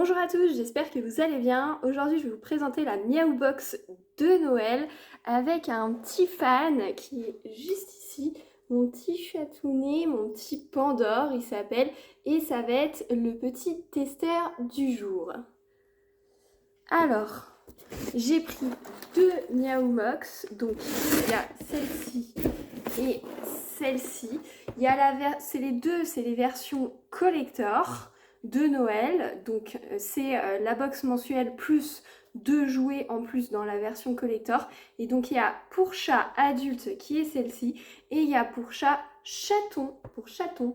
Bonjour à tous, j'espère que vous allez bien. Aujourd'hui, je vais vous présenter la Miaou Box de Noël avec un petit fan qui est juste ici, mon petit chatounet, mon petit Pandore, il s'appelle, et ça va être le petit testeur du jour. Alors, j'ai pris deux Miaou Box, donc il y a celle-ci et celle-ci. Il y a c'est les deux, c'est les versions collector de Noël. Donc c'est la box mensuelle plus deux jouets en plus dans la version collector. Et donc il y a pour chat adulte qui est celle-ci et il y a pour chaton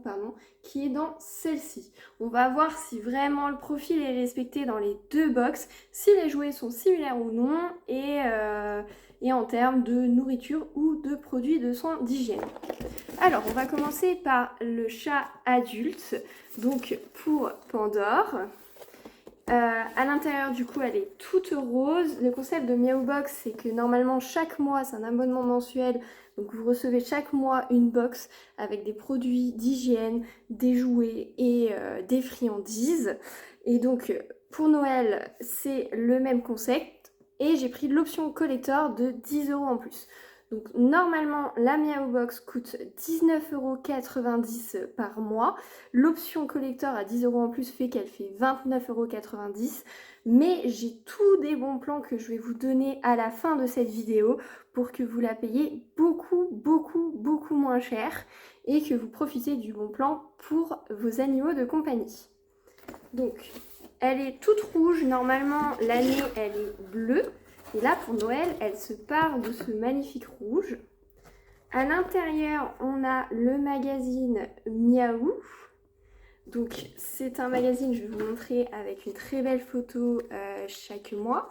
pardon, qui est dans celle-ci. On va voir si vraiment le profil est respecté dans les deux box, si les jouets sont similaires ou non et en termes de nourriture ou de produits de soins d'hygiène. Alors, on va commencer par le chat adulte, donc pour Pandore. À l'intérieur, du coup, elle est toute rose. Le concept de Miaou Box, c'est que normalement, chaque mois, c'est un abonnement mensuel. Donc, vous recevez chaque mois une box avec des produits d'hygiène, des jouets et des friandises. Et donc, pour Noël, c'est le même concept. Et j'ai pris l'option collector de 10 € en plus. Donc normalement la Miaou Box coûte 19,90 € par mois. L'option collector à 10 € en plus fait qu'elle fait 29,90 €. Mais j'ai tous des bons plans que je vais vous donner à la fin de cette vidéo pour que vous la payiez beaucoup moins cher et que vous profitez du bon plan pour vos animaux de compagnie. Donc elle est toute rouge, normalement l'année elle est bleue. Et là, pour Noël, elle se part de ce magnifique rouge. À l'intérieur, on a le magazine Miaou. Donc, c'est un magazine, je vais vous montrer, avec une très belle photo chaque mois,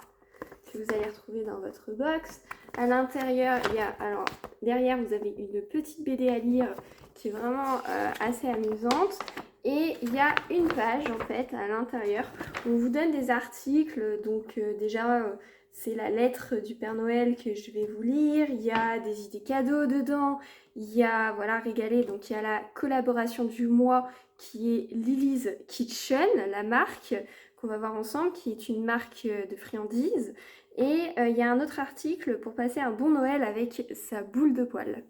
que vous allez retrouver dans votre box. À l'intérieur, il y a, alors, derrière, vous avez une petite BD à lire qui est vraiment assez amusante. Et il y a une page, en fait, à l'intérieur, où on vous donne des articles. Donc, déjà... c'est la lettre du Père Noël que je vais vous lire. Il y a des idées cadeaux dedans. Il y a, voilà, régalé. Donc, il y a la collaboration du mois qui est Lily's Kitchen, la marque qu'on va voir ensemble, qui est une marque de friandises. Et il y a un autre article pour passer un bon Noël avec sa boule de poil.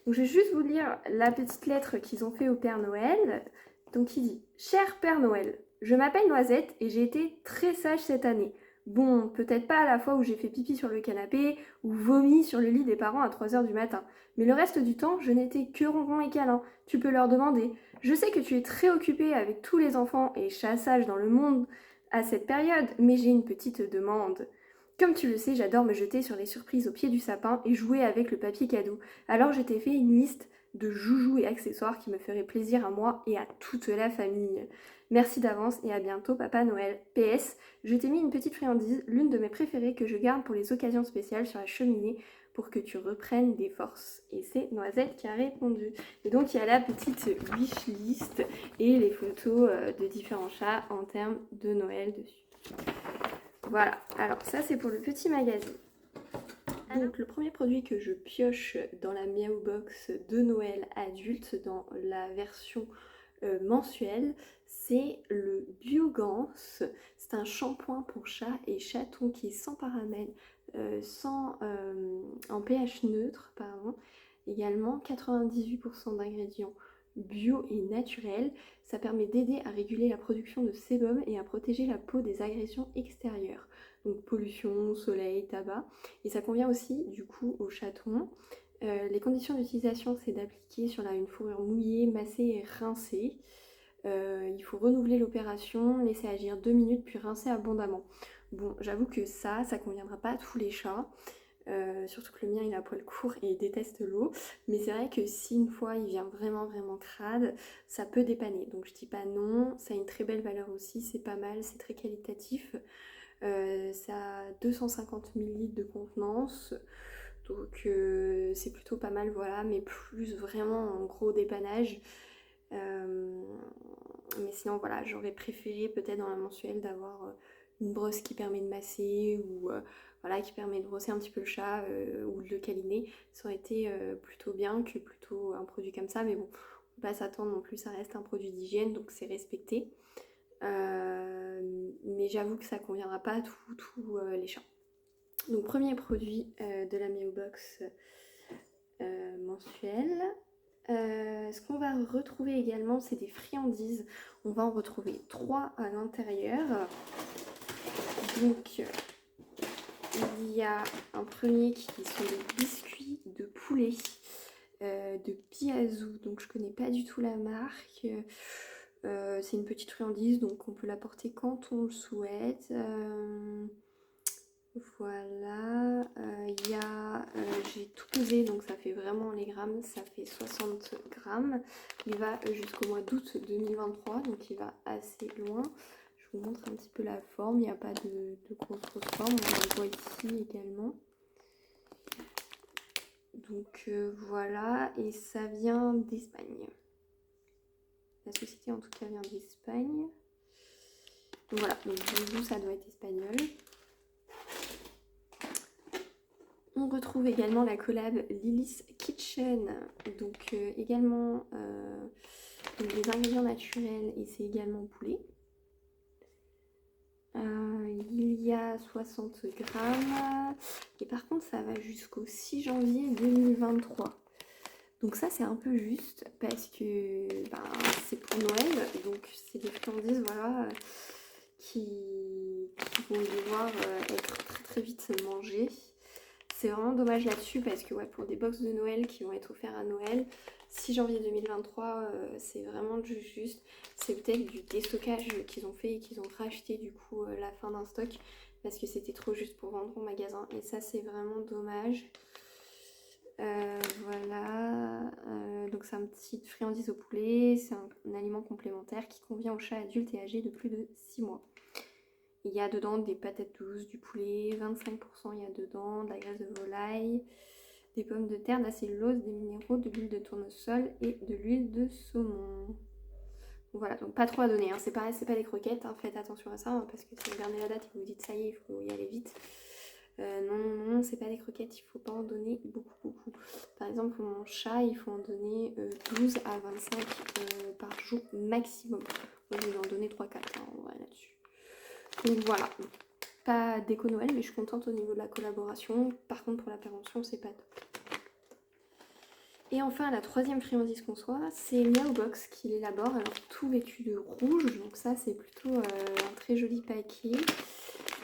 Donc, je vais juste vous lire la petite lettre qu'ils ont fait au Père Noël. Donc, il dit « Cher Père Noël, je m'appelle Noisette et j'ai été très sage cette année. Bon, peut-être pas à la fois où j'ai fait pipi sur le canapé ou vomi sur le lit des parents à 3 h du matin. Mais le reste du temps, je n'étais que ronron et câlin. Tu peux leur demander. Je sais que tu es très occupée avec tous les enfants et chassages dans le monde à cette période, mais j'ai une petite demande. Comme tu le sais, j'adore me jeter sur les surprises au pied du sapin et jouer avec le papier cadeau. Alors je t'ai fait une liste de joujoux et accessoires qui me feraient plaisir à moi et à toute la famille. Merci d'avance et à bientôt, Papa Noël. PS, je t'ai mis une petite friandise, l'une de mes préférées que je garde pour les occasions spéciales sur la cheminée pour que tu reprennes des forces. Et c'est Noisette qui a répondu. Et donc il y a la petite wishlist et les photos de différents chats en termes de Noël dessus. Voilà, alors ça c'est pour le petit magazine. Donc le premier produit que je pioche dans la Miaou Box de Noël adulte, dans la version mensuelle, c'est le Biogans. C'est un shampoing pour chat et chaton qui est sans paramètres, en pH neutre, pardon. Également 98% d'ingrédients bio et naturels. Ça permet d'aider à réguler la production de sébum et à protéger la peau des agressions extérieures. Donc pollution, soleil, tabac. Et ça convient aussi du coup aux chatons. Les conditions d'utilisation, c'est d'appliquer sur une fourrure mouillée, massée et rincée. Il faut renouveler l'opération, laisser agir 2 minutes puis rincer abondamment. Bon, j'avoue que ça conviendra pas à tous les chats. Surtout que le mien il a poil court et il déteste l'eau, mais c'est vrai que si une fois il vient vraiment crade, ça peut dépanner, donc je dis pas non. Ça a une très belle valeur aussi, c'est pas mal, c'est très qualitatif. Ça a 250 ml de contenance, donc c'est plutôt pas mal, voilà, mais plus vraiment en gros dépannage. Mais sinon voilà, j'aurais préféré peut-être dans la mensuelle d'avoir une brosse qui permet de masser ou voilà, qui permet de brosser un petit peu le chat ou de le câliner. Ça aurait été plutôt bien que plutôt un produit comme ça, mais bon, on peut pas s'attendre non plus, ça reste un produit d'hygiène donc c'est respecté. Mais j'avoue que ça conviendra pas à tous les chats. Donc premier produit de la Meow Box mensuelle. Ce qu'on va retrouver également, c'est des friandises. On va en retrouver 3 à l'intérieur. Donc il y a un premier qui sont des biscuits de poulet de Piazou. Donc je connais pas du tout la marque. C'est une petite friandise, donc on peut la porter quand on le souhaite. Voilà, j'ai tout pesé, donc ça fait vraiment les grammes, ça fait 60 grammes. Il va jusqu'au mois d'août 2023, donc il va assez loin. Je vous montre un petit peu la forme, il n'y a pas de grosse forme, on le voit ici également. Donc voilà, et ça vient d'Espagne. La société en tout cas vient d'Espagne. Donc voilà, donc du coup ça doit être espagnol. On retrouve également la collab Lily's Kitchen, donc également donc des ingrédients naturels et c'est également poulet. Il y a 60 grammes et par contre ça va jusqu'au 6 janvier 2023. Donc ça c'est un peu juste parce que c'est pour Noël, donc c'est des friandises voilà, qui vont devoir être très vite mangées. C'est vraiment dommage là-dessus parce que ouais, pour des box de Noël qui vont être offerts à Noël, 6 janvier 2023, c'est vraiment juste. C'est peut-être du déstockage qu'ils ont fait et qu'ils ont racheté du coup la fin d'un stock parce que c'était trop juste pour vendre au magasin. Et ça, c'est vraiment dommage. Voilà, donc c'est un petit friandise au poulet, c'est un aliment complémentaire qui convient aux chats adultes et âgés de plus de 6 mois. Il y a dedans des patates douces, du poulet, 25% il y a dedans, de la graisse de volaille, des pommes de terre, de la cellulose, des minéraux, de l'huile de tournesol et de l'huile de saumon. Voilà, donc pas trop à donner, hein. C'est pas des croquettes, hein. Faites attention à ça, hein, parce que si vous regardez la date et vous dites ça y est, il faut y aller vite. Non, c'est pas des croquettes, il faut pas en donner beaucoup. Par exemple, pour mon chat, il faut en donner 12 à 25 par jour maximum. Moi, je vais en donner 3-4 hein, en vrai là-dessus. Donc voilà, pas déco Noël, mais je suis contente au niveau de la collaboration. Par contre, pour la prévention, c'est pas top. Et enfin, la troisième friandise qu'on soit, c'est Meow Box qui l'élabore. Alors, tout vêtu de rouge, donc ça, c'est plutôt un très joli paquet.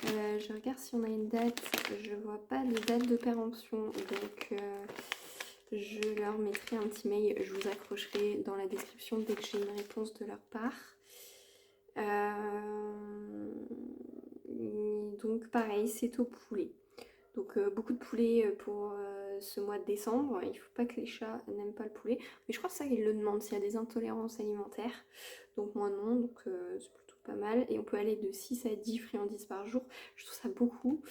Je regarde si on a une date, je vois pas de date de péremption, donc je leur mettrai un petit mail, je vous accrocherai dans la description dès que j'ai une réponse de leur part. Donc pareil, c'est au poulet. Donc beaucoup de poulet pour ce mois de décembre. Il ne faut pas que les chats n'aiment pas le poulet. Mais je crois que ça, ils le demandent s'il y a des intolérances alimentaires. Donc moi non, donc c'est plutôt pas mal. Et on peut aller de 6 à 10 friandises par jour. Je trouve ça beaucoup.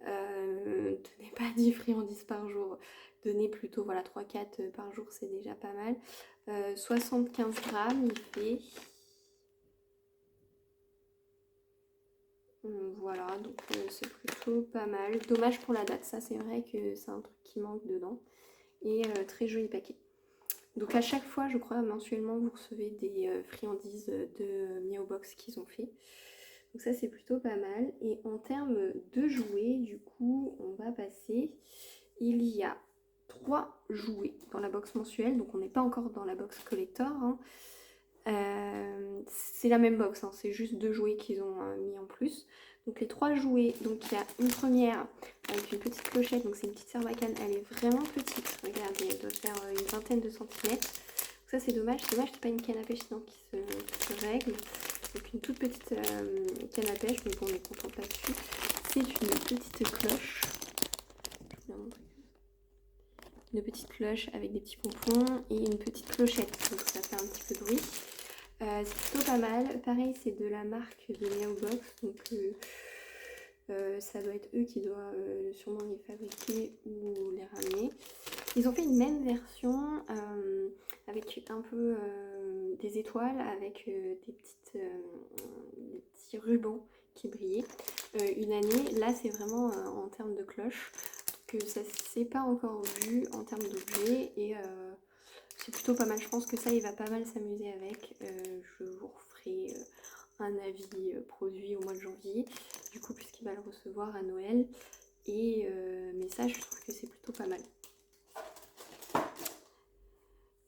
Donnez pas 10 friandises par jour. Donnez plutôt voilà, 3-4 par jour, c'est déjà pas mal. 75 grammes, il fait... Voilà, donc c'est plutôt pas mal. Dommage pour la date, ça c'est vrai que c'est un truc qui manque dedans. Et très joli paquet. Donc à chaque fois, je crois, mensuellement, vous recevez des friandises de Meow Box qu'ils ont fait. Donc ça c'est plutôt pas mal. Et en termes de jouets, du coup, on va passer. Il y a 3 jouets dans la box mensuelle, donc on n'est pas encore dans la box collector. Hein. C'est la même box, hein, c'est juste 2 jouets qu'ils ont mis en plus. Donc les 3 jouets, donc il y a une première avec une petite clochette, donc c'est une petite sarbacane, elle est vraiment petite, regardez, elle doit faire une vingtaine de centimètres. Donc ça c'est dommage qu'il n'y ait pas une canne à pêche sinon qui se règle. Donc une toute petite canne à pêche, mais bon on est content pas dessus. C'est une petite cloche. Je vous la montre. Une petite cloche avec des petits pompons et une petite clochette, donc ça fait un petit peu de bruit. C'est plutôt pas mal. Pareil, c'est de la marque de Meow Box, donc ça doit être eux qui doivent sûrement les fabriquer ou les ramener. Ils ont fait une même version avec un peu des étoiles, avec des petits rubans qui brillaient. Une année, là c'est vraiment en termes de cloche, que ça s'est pas encore vu en termes d'objets et c'est plutôt pas mal. Je pense que ça il va pas mal s'amuser avec. Je vous referai un avis produit au mois de janvier, du coup puisqu'il va le recevoir à Noël. Et mais ça, je trouve que c'est plutôt pas mal.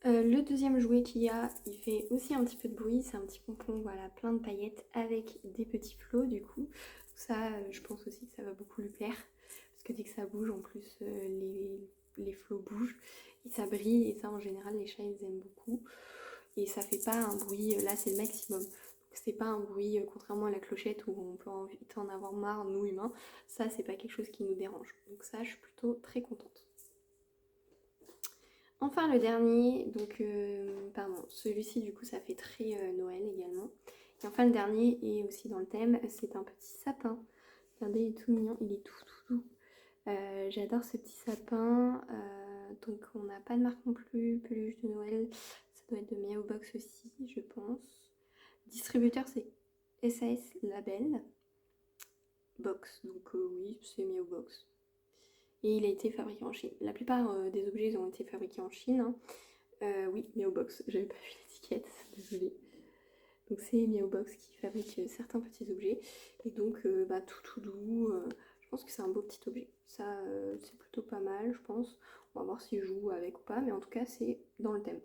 Le deuxième jouet qu'il y a, il fait aussi un petit peu de bruit, c'est un petit pompon, voilà, plein de paillettes avec des petits flots du coup. Ça, je pense aussi que ça va beaucoup lui plaire, parce que dès que ça bouge, en plus, les flots bougent et ça brille, et ça en général les chats ils aiment beaucoup. Et ça fait pas un bruit, là c'est le maximum. Donc c'est pas un bruit, contrairement à la clochette où on peut vite en avoir marre, nous humains, ça c'est pas quelque chose qui nous dérange. Donc ça, je suis plutôt très contente. Enfin le dernier, donc pardon, celui-ci du coup ça fait très Noël également. Et enfin le dernier est aussi dans le thème, c'est un petit sapin. Regardez, il est tout mignon, il est tout doux. J'adore ce petit sapin. Donc on n'a pas de marque non plus, peluche de Noël. Ça doit être de Meow Box aussi, je pense. Distributeur c'est SAS Label Box, donc oui c'est Meow Box. Et il a été fabriqué en Chine. La plupart des objets ont été fabriqués en Chine. Hein. Oui, Meow Box, j'avais pas vu l'étiquette, désolée. Donc c'est Meow Box qui fabrique certains petits objets. Et donc bah, tout doux, je pense que c'est un beau petit objet. Ça c'est plutôt pas mal, je pense. On va voir s'il joue avec ou pas, mais en tout cas c'est dans le thème.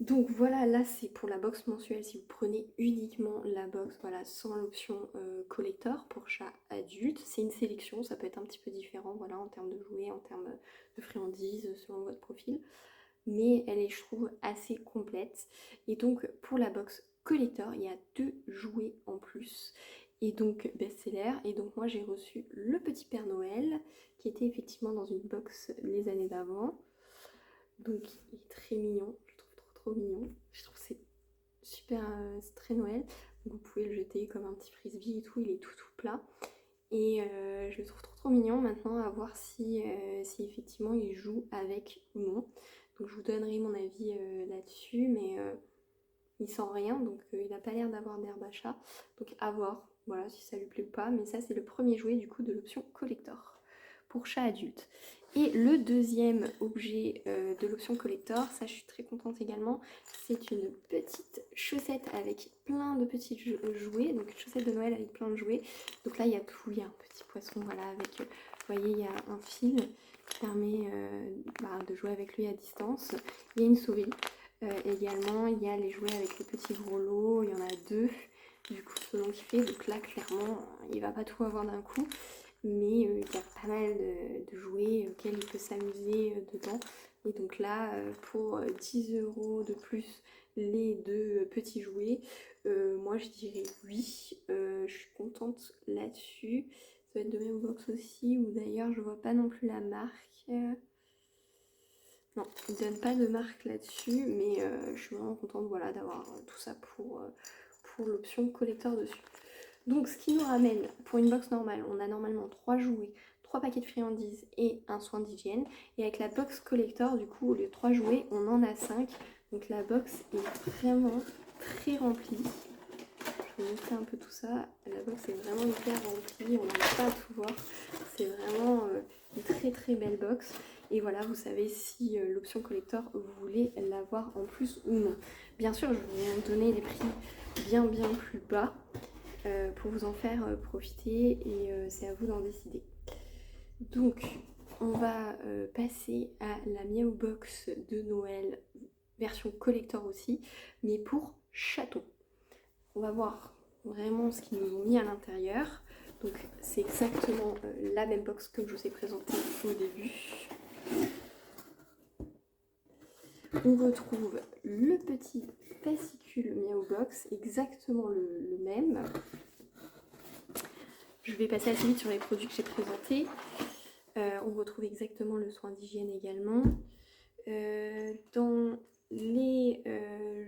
Donc voilà, là c'est pour la box mensuelle, si vous prenez uniquement la box, voilà, sans l'option collector pour chat adulte. C'est une sélection, ça peut être un petit peu différent, voilà, en termes de jouets, en termes de friandises, selon votre profil. Mais elle est, je trouve, assez complète. Et donc pour la box collector, il y a 2 jouets en plus. Et donc best-seller. Et donc moi j'ai reçu le petit Père Noël, qui était effectivement dans une box les années d'avant. Donc il est très mignon, je trouve trop mignon. Je trouve que c'est super, c'est très Noël. Donc vous pouvez le jeter comme un petit frisbee et tout, il est tout plat. Et je le trouve trop mignon. Maintenant à voir si effectivement il joue avec ou non. Donc je vous donnerai mon avis là-dessus, mais il sent rien, donc il n'a pas l'air d'avoir d'herbe à chat. Donc à voir, voilà, si ça lui plaît ou pas. Mais ça c'est le premier jouet du coup de l'option collector pour chat adulte. Et le deuxième objet de l'option collector, ça je suis très contente également, c'est une petite chaussette avec plein de petits jouets, donc une chaussette de Noël avec plein de jouets. Donc là il y a tout, il y a un petit poisson, voilà, avec, vous voyez, il y a un fil qui permet de jouer avec lui à distance. Il y a une souris également, il y a les jouets avec les petits gros lots, il y en a 2, du coup selon qu'il fait, donc là clairement il va pas tout avoir d'un coup. Mais il y a pas mal de jouets auxquels il peut s'amuser dedans. Et donc là, pour 10 € de plus les 2 petits jouets, moi je dirais oui. Je suis contente là-dessus. Ça va être de Meow Box aussi, ou d'ailleurs je vois pas non plus la marque. Non, il ne donne pas de marque là-dessus, mais je suis vraiment contente, voilà, d'avoir tout ça pour l'option collector dessus. Donc ce qui nous ramène, pour une box normale, on a normalement 3 jouets, 3 paquets de friandises et un soin d'hygiène. Et avec la box collector, du coup, les 3 jouets, on en a 5. Donc la box est vraiment très remplie. Je vais vous montrer un peu tout ça. La box est vraiment hyper remplie, on n'arrive pas à tout voir. C'est vraiment une très belle box. Et voilà, vous savez si l'option collector, vous voulez l'avoir en plus ou non. Bien sûr, je vais vous donner les prix bien plus bas. Pour vous en faire profiter, et c'est à vous d'en décider. Donc on va passer à la Meow Box de Noël version collector aussi, mais pour chaton. On va voir vraiment ce qu'ils nous ont mis à l'intérieur. Donc c'est exactement la même box que je vous ai présentée au début. On retrouve le petit fascicule Meow Box, exactement le même. Je vais passer assez vite sur les produits que j'ai présentés. On retrouve exactement le soin d'hygiène également. Dans les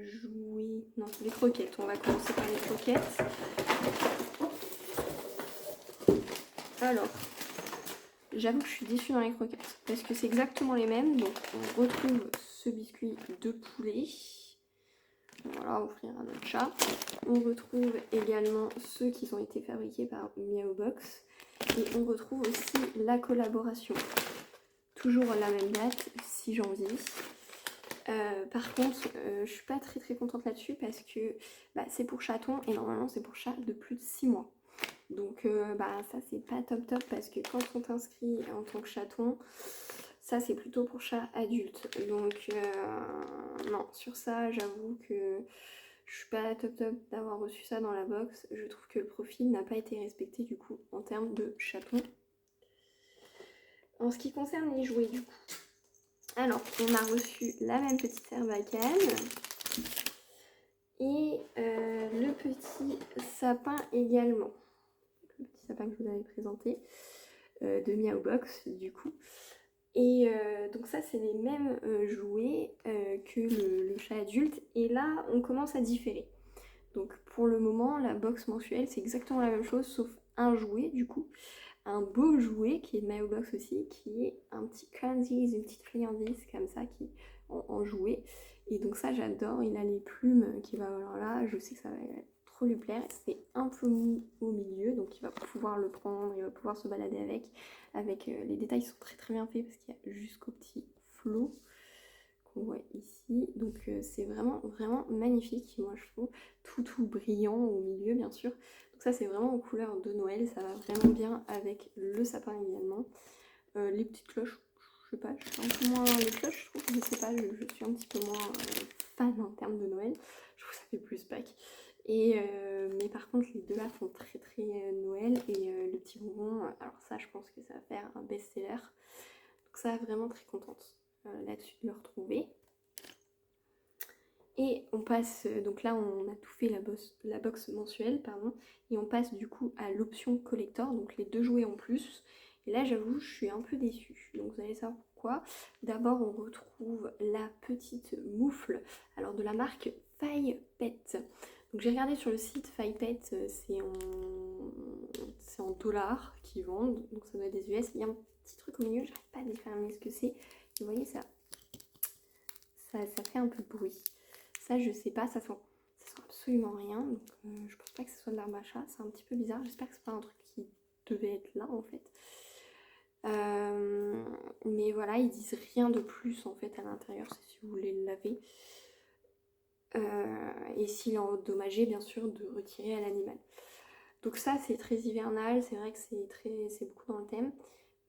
jouets... Non, les croquettes. On va commencer par les croquettes. Alors, j'avoue que je suis déçue dans les croquettes, parce que c'est exactement les mêmes. Donc, on retrouve ce biscuit de poulet. Voilà, offrir à notre chat. On retrouve également ceux qui ont été fabriqués par Meow Box. Et on retrouve aussi la collaboration. Toujours la même date, 6 janvier. Par contre, je suis pas très contente là-dessus parce que c'est pour chaton et normalement c'est pour chat de plus de 6 mois. Donc ça c'est pas top parce que quand on t'inscrit en tant que chaton, ça c'est plutôt pour chat adulte. Donc non, sur ça j'avoue que je suis pas top d'avoir reçu ça dans la box. Je trouve que le profil n'a pas été respecté du coup en termes de chaton. En ce qui concerne les jouets du coup, alors on a reçu la même petite Sarbacane et le petit sapin également. Le petit sapin que je vous avais présenté de Miao Box du coup. Et donc ça c'est les mêmes jouets que le chat adulte et là on commence à différer. Donc pour le moment la box mensuelle c'est exactement la même chose sauf un jouet du coup. Un beau jouet qui est de Miao Box aussi, qui est un petit candies, une petite friandise comme ça qui en jouet. Et donc ça j'adore, il a les plumes qui va avoir là, je sais que ça va trop lui plaire. C'est un peu mou au milieu, donc il va pouvoir le prendre, il va pouvoir se balader avec les détails sont très bien faits parce qu'il y a jusqu'au petit flot qu'on voit ici. Donc c'est vraiment magnifique, moi je trouve, tout brillant au milieu bien sûr. Donc ça c'est vraiment aux couleurs de Noël, ça va vraiment bien avec le sapin également. Les petites cloches, je sais pas, je suis un peu moins les cloches, je trouve, je sais pas, je suis un petit peu moins fan en termes de Noël. Je trouve que ça fait plus Pâques. Et mais par contre les deux là font très Noël et le petit bonbon, alors ça je pense que ça va faire un best-seller. Donc ça vraiment très contente là-dessus de le retrouver. Et on passe, donc là on a tout fait la box mensuelle, pardon, et on passe du coup à l'option collector, donc les 2 jouets en plus. Et là j'avoue je suis un peu déçue, donc vous allez savoir pourquoi. D'abord on retrouve la petite moufle, alors de la marque Faille Pet. Donc j'ai regardé sur le site Faille Pet, c'est en dollars qu'ils vendent, donc ça doit être des US. Il y a un petit truc au milieu, j'arrive pas à déterminer ce que c'est. Vous voyez ça fait un peu de bruit. Ça je sais pas, ça sent absolument rien, donc je pense pas que ce soit de l'herbe à chat, c'est un petit peu bizarre, j'espère que c'est pas un truc qui devait être là en fait. Mais voilà, ils disent rien de plus en fait à l'intérieur, c'est si vous voulez le laver. Et s'il est endommagé, bien sûr, de retirer à l'animal. Donc ça c'est très hivernal, c'est vrai que c'est beaucoup dans le thème,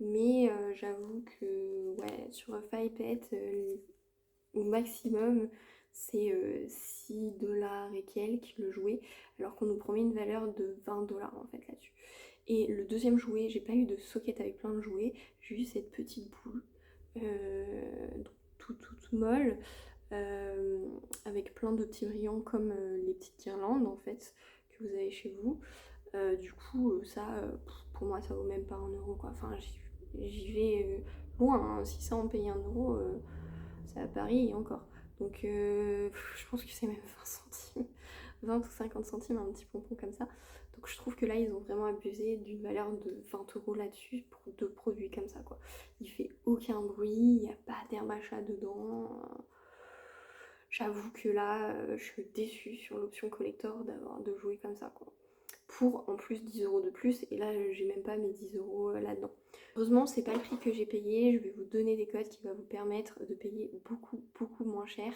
mais j'avoue que ouais, sur Faille Pet, au maximum c'est 6 $ et quelques le jouet, alors qu'on nous promet une valeur de 20 $ en fait là-dessus. Et le deuxième jouet, j'ai pas eu de socket avec plein de jouets, j'ai eu cette petite boule toute molle avec plein de petits brillants comme les petites guirlandes en fait que vous avez chez vous. Du coup ça pour moi ça vaut même pas 1 € quoi, enfin j'y vais loin, hein. Si ça en paye 1 €, c'est à Paris et encore. Donc je pense que c'est même 20 centimes, 20 ou 50 centimes un petit pompon comme ça. Donc je trouve que là ils ont vraiment abusé d'une valeur de 20 € là-dessus pour 2 produits comme ça quoi. Il fait aucun bruit, il n'y a pas d'herbe à chat dedans. J'avoue que là je suis déçue sur l'option collector d'avoir de jouer comme ça quoi. Pour en plus 10 € de plus, et là j'ai même pas mes 10 € là-dedans. Heureusement c'est pas le prix que j'ai payé, je vais vous donner des codes qui vont vous permettre de payer beaucoup moins cher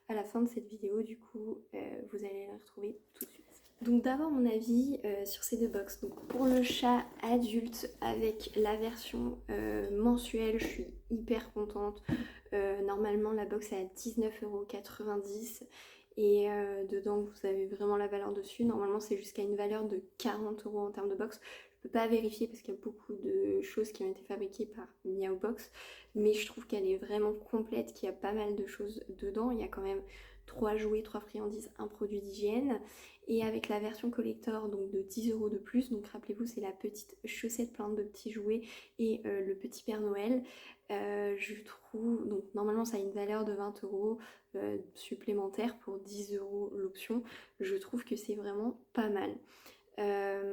à la fin de cette vidéo, du coup vous allez les retrouver tout de suite. Donc d'abord mon avis sur ces 2 box. Donc pour le chat adulte avec la version mensuelle, je suis hyper contente. Normalement la box est à 19,90 € et dedans vous avez vraiment la valeur dessus. Normalement c'est jusqu'à une valeur de 40 € en termes de box. Je peux pas vérifier parce qu'il y a beaucoup de choses qui ont été fabriquées par Miao Box, mais je trouve qu'elle est vraiment complète, qu'il y a pas mal de choses dedans. Il y a quand même 3 jouets, 3 friandises, un produit d'hygiène. Et avec la version collector donc de 10 € de plus, donc rappelez-vous c'est la petite chaussette pleine de petits jouets et le petit Père Noël. Je trouve, donc normalement ça a une valeur de 20 € supplémentaire pour 10 € l'option. Je trouve que c'est vraiment pas mal.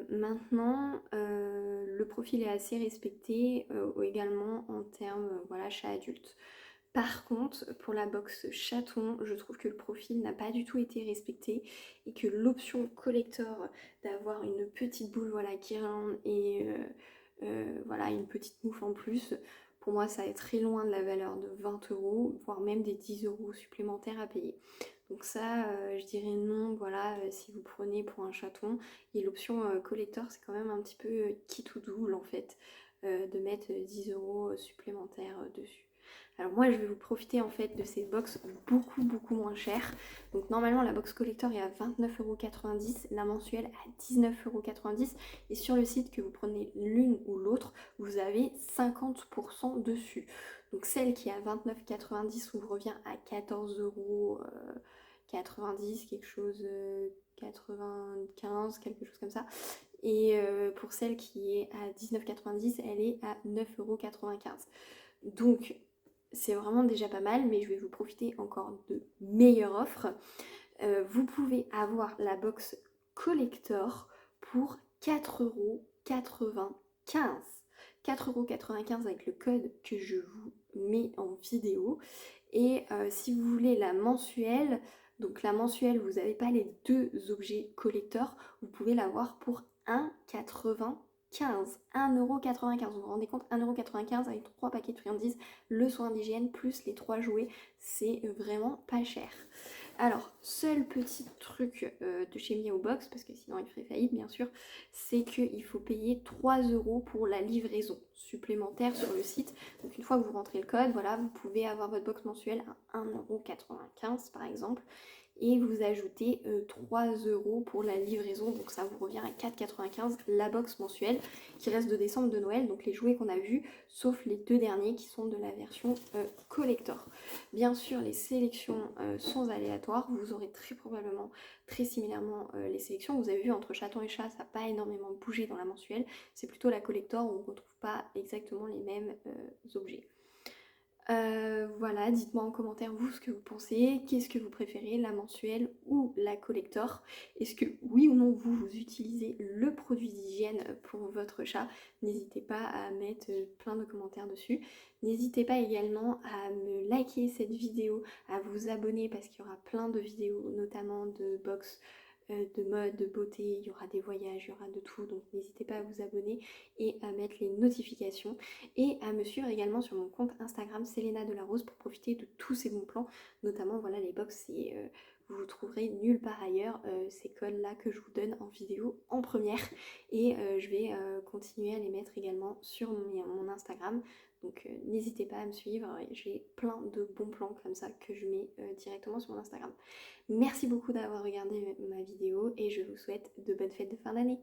Maintenant le profil est assez respecté également en termes voilà, chat adulte. Par contre, pour la box chaton, je trouve que le profil n'a pas du tout été respecté et que l'option collector d'avoir une petite boule voilà, guirlande et voilà, une petite mouffe en plus, pour moi ça est très loin de la valeur de 20 euros, voire même des 10 euros supplémentaires à payer. Donc ça, je dirais non, voilà, si vous prenez pour un chaton. Et l'option collector, c'est quand même un petit peu qui tout double en fait, de mettre 10 euros supplémentaires dessus. Alors moi, je vais vous profiter en fait de ces box beaucoup moins chères. Donc normalement, la box collector est à 29,90 €, la mensuelle à 19,90 €. Et sur le site, que vous prenez l'une ou l'autre, vous avez 50% dessus. Donc celle qui est à 29,90 € vous revient à 14,90 €, quelque chose, 95, quelque chose comme ça. Et pour celle qui est à 19,90 €, elle est à 9,95 €. Donc c'est vraiment déjà pas mal, mais je vais vous profiter encore de meilleures offres. Vous pouvez avoir la box collector pour 4,95 €. 4,95 € avec le code que je vous mets en vidéo. Et si vous voulez la mensuelle, donc la mensuelle, vous n'avez pas les deux objets collector, vous pouvez l'avoir pour 1,95 €. 1,95 €, vous vous rendez compte, 1,95 € avec 3 paquets de friandises, le soin d'hygiène plus les 3 jouets, c'est vraiment pas cher. Alors, seul petit truc de chez Miao Box, parce que sinon il ferait faillite bien sûr, c'est qu'il faut payer 3 € pour la livraison supplémentaire sur le site. Donc une fois que vous rentrez le code, voilà, vous pouvez avoir votre box mensuelle à 1,95 € par exemple. Et vous ajoutez 3 € pour la livraison, donc ça vous revient à 4,95 € la box mensuelle qui reste de décembre de Noël, donc les jouets qu'on a vus, sauf les deux derniers qui sont de la version collector. Bien sûr, les sélections sont aléatoires, vous aurez très probablement, très similairement les sélections. Vous avez vu, entre chaton et chat, ça n'a pas énormément bougé dans la mensuelle, c'est plutôt la collector où on ne retrouve pas exactement les mêmes objets. Voilà, dites-moi en commentaire vous ce que vous pensez, qu'est-ce que vous préférez, la mensuelle ou la collector. Est-ce que oui ou non vous utilisez le produit d'hygiène pour votre chat? N'hésitez pas à mettre plein de commentaires dessus. N'hésitez pas également à me liker cette vidéo, à vous abonner parce qu'il y aura plein de vidéos, notamment de box, de mode, de beauté, il y aura des voyages, il y aura de tout, donc n'hésitez pas à vous abonner et à mettre les notifications et à me suivre également sur mon compte Instagram Selena Delarose pour profiter de tous ces bons plans, notamment voilà les box, vous trouverez nulle part ailleurs ces codes là que je vous donne en vidéo en première, et je vais continuer à les mettre également sur mon Instagram. Donc n'hésitez pas à me suivre, j'ai plein de bons plans comme ça que je mets directement sur mon Instagram. Merci beaucoup d'avoir regardé ma vidéo et je vous souhaite de bonnes fêtes de fin d'année.